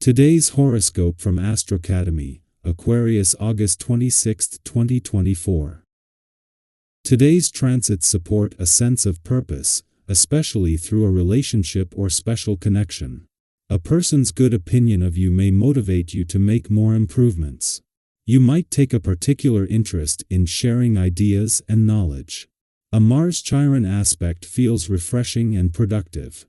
Today's horoscope from Astrocademy, Aquarius August 26, 2024. Today's transits support a sense of purpose, especially through a relationship or special connection. A person's good opinion of you may motivate you to make more improvements. You might take a particular interest in sharing ideas and knowledge. A Mars-Chiron aspect feels refreshing and productive.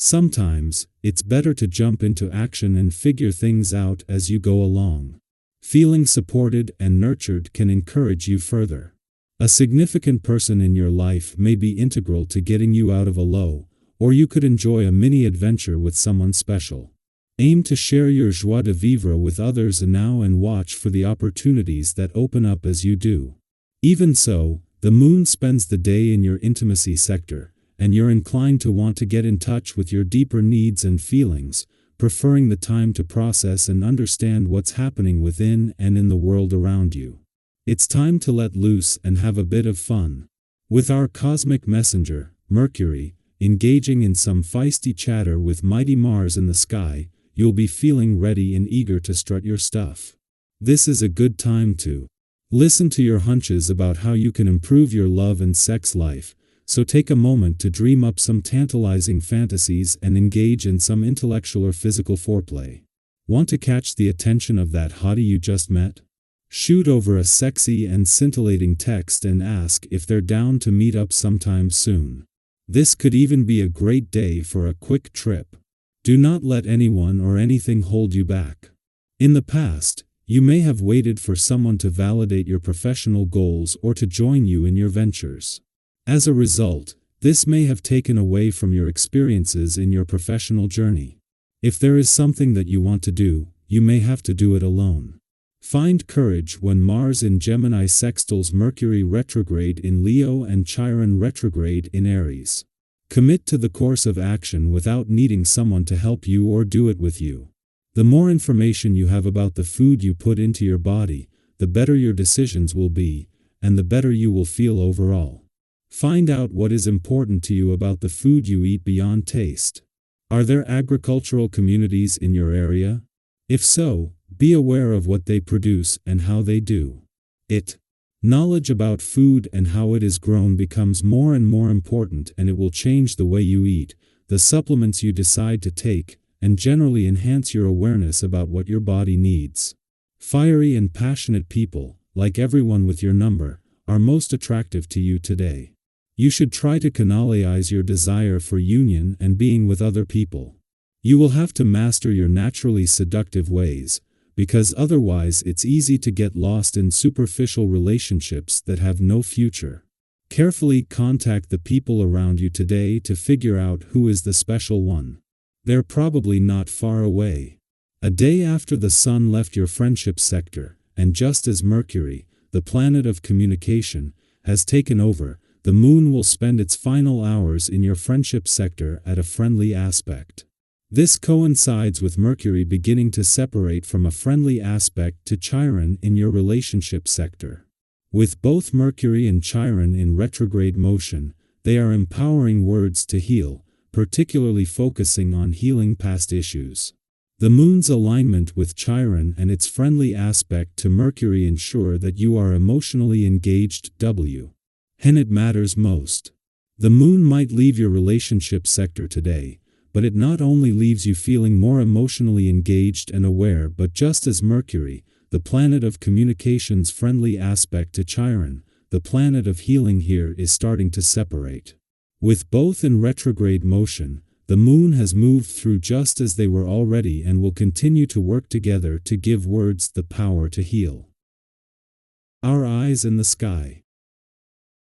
Sometimes, it's better to jump into action and figure things out as you go along. Feeling supported and nurtured can encourage you further. A significant person in your life may be integral to getting you out of a low, or you could enjoy a mini-adventure with someone special. Aim to share your joie de vivre with others now and watch for the opportunities that open up as you do. Even so, the moon spends the day in your intimacy sector, and you're inclined to want to get in touch with your deeper needs and feelings, preferring the time to process and understand what's happening within and in the world around you. It's time to let loose and have a bit of fun. With our cosmic messenger, Mercury, engaging in some feisty chatter with mighty Mars in the sky, you'll be feeling ready and eager to strut your stuff. This is a good time to listen to your hunches about how you can improve your love and sex life, so take a moment to dream up some tantalizing fantasies and engage in some intellectual or physical foreplay. Want to catch the attention of that hottie you just met? Shoot over a sexy and scintillating text and ask if they're down to meet up sometime soon. This could even be a great day for a quick trip. Do not let anyone or anything hold you back. In the past, you may have waited for someone to validate your professional goals or to join you in your ventures. As a result, this may have taken away from your experiences in your professional journey. If there is something that you want to do, you may have to do it alone. Find courage when Mars in Gemini sextiles Mercury retrograde in Leo and Chiron retrograde in Aries. Commit to the course of action without needing someone to help you or do it with you. The more information you have about the food you put into your body, the better your decisions will be, and the better you will feel overall. Find out what is important to you about the food you eat beyond taste. Are there agricultural communities in your area? If so, be aware of what they produce and how they do it. Knowledge about food and how it is grown becomes more and more important, and it will change the way you eat, the supplements you decide to take, and generally enhance your awareness about what your body needs. Fiery and passionate people, like everyone with your number, are most attractive to you today. You should try to canalize your desire for union and being with other people. You will have to master your naturally seductive ways, because otherwise it's easy to get lost in superficial relationships that have no future. Carefully contact the people around you today to figure out who is the special one. They're probably not far away. A day after the Sun left your friendship sector, and just as Mercury, the planet of communication, has taken over, the Moon will spend its final hours in your friendship sector at a friendly aspect. This coincides with Mercury beginning to separate from a friendly aspect to Chiron in your relationship sector. With both Mercury and Chiron in retrograde motion, they are empowering words to heal, particularly focusing on healing past issues. The Moon's alignment with Chiron and its friendly aspect to Mercury ensure that you are emotionally engaged when it matters most. The Moon might leave your relationship sector today, but it not only leaves you feeling more emotionally engaged and aware, but just as Mercury, the planet of communications friendly aspect to Chiron, the planet of healing here is starting to separate. With both in retrograde motion, the Moon has moved through just as they were already and will continue to work together to give words the power to heal. Our eyes in the sky.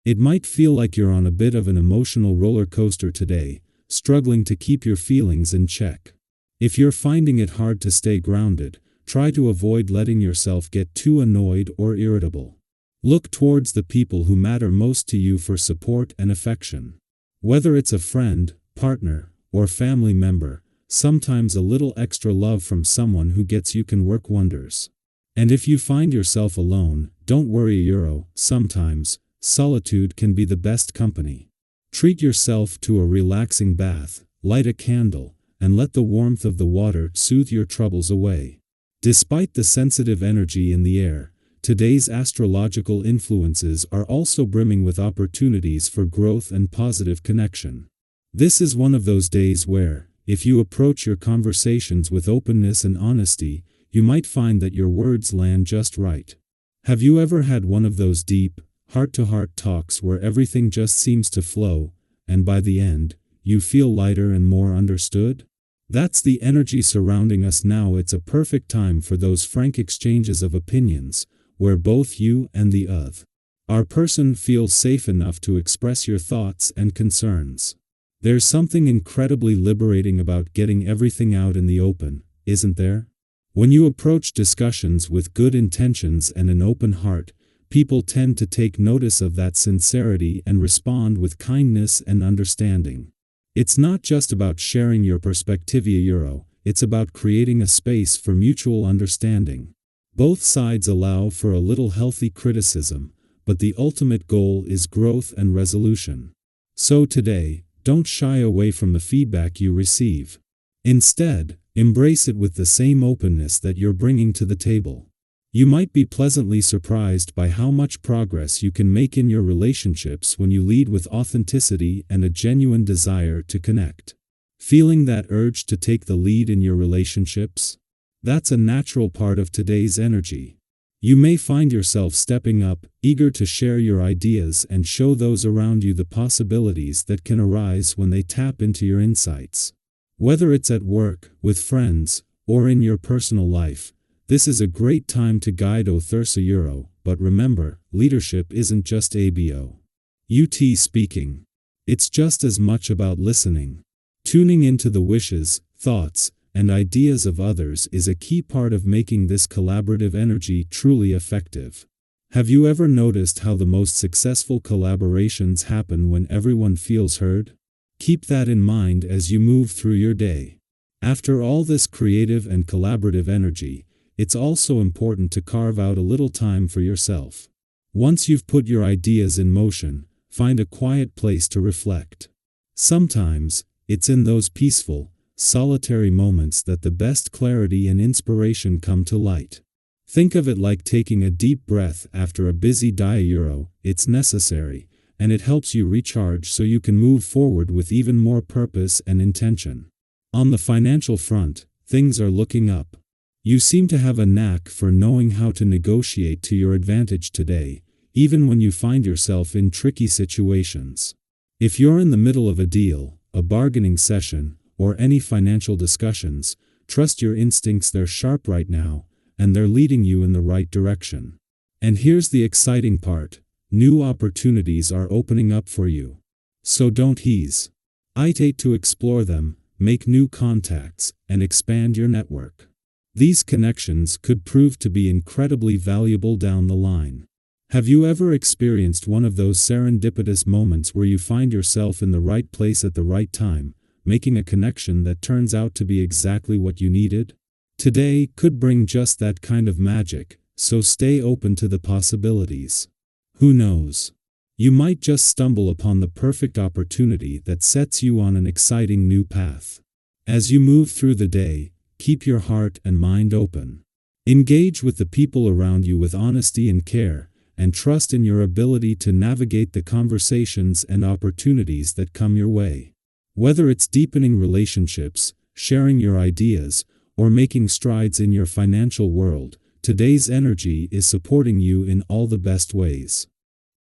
It might feel like you're on a bit of an emotional roller coaster today, struggling to keep your feelings in check. If you're finding it hard to stay grounded, try to avoid letting yourself get too annoyed or irritable. Look towards the people who matter most to you for support and affection. Whether it's a friend, partner, or family member, sometimes a little extra love from someone who gets you can work wonders. And if you find yourself alone, don't worry, sometimes solitude can be the best company. Treat yourself to a relaxing bath, light a candle, and let the warmth of the water soothe your troubles away. Despite the sensitive energy in the air, today's astrological influences are also brimming with opportunities for growth and positive connection. This is one of those days where, if you approach your conversations with openness and honesty, you might find that your words land just right. Have you ever had one of those deep, heart-to-heart talks where everything just seems to flow, and by the end, you feel lighter and more understood? That's the energy surrounding us now. It's a perfect time for those frank exchanges of opinions, where both you and the other person feels safe enough to express your thoughts and concerns. There's something incredibly liberating about getting everything out in the open, isn't there? When you approach discussions with good intentions and an open heart, people tend to take notice of that sincerity and respond with kindness and understanding. It's not just about sharing your perspective, it's about creating a space for mutual understanding. Both sides allow for a little healthy criticism, but the ultimate goal is growth and resolution. So today, don't shy away from the feedback you receive. Instead, embrace it with the same openness that you're bringing to the table. You might be pleasantly surprised by how much progress you can make in your relationships when you lead with authenticity and a genuine desire to connect. Feeling that urge to take the lead in your relationships? That's a natural part of today's energy. You may find yourself stepping up, eager to share your ideas and show those around you the possibilities that can arise when they tap into your insights. Whether it's at work, with friends, or in your personal life, this is a great time to guide others. But remember, leadership isn't just about speaking. It's just as much about listening. Tuning into the wishes, thoughts, and ideas of others is a key part of making this collaborative energy truly effective. Have you ever noticed how the most successful collaborations happen when everyone feels heard? Keep that in mind as you move through your day. After all this creative and collaborative energy, it's also important to carve out a little time for yourself. Once you've put your ideas in motion, find a quiet place to reflect. Sometimes, it's in those peaceful, solitary moments that the best clarity and inspiration come to light. Think of it like taking a deep breath after a busy day. It's necessary, and it helps you recharge so you can move forward with even more purpose and intention. On the financial front, things are looking up. You seem to have a knack for knowing how to negotiate to your advantage today, even when you find yourself in tricky situations. If you're in the middle of a deal, a bargaining session, or any financial discussions, trust your instincts. They're sharp right now, and they're leading you in the right direction. And here's the exciting part: new opportunities are opening up for you. So don't hesitate to explore them, make new contacts, and expand your network. These connections could prove to be incredibly valuable down the line. Have you ever experienced one of those serendipitous moments where you find yourself in the right place at the right time, making a connection that turns out to be exactly what you needed? Today could bring just that kind of magic, so stay open to the possibilities. Who knows? You might just stumble upon the perfect opportunity that sets you on an exciting new path. As you move through the day, keep your heart and mind open. Engage with the people around you with honesty and care, and trust in your ability to navigate the conversations and opportunities that come your way. Whether it's deepening relationships, sharing your ideas, or making strides in your financial world, today's energy is supporting you in all the best ways.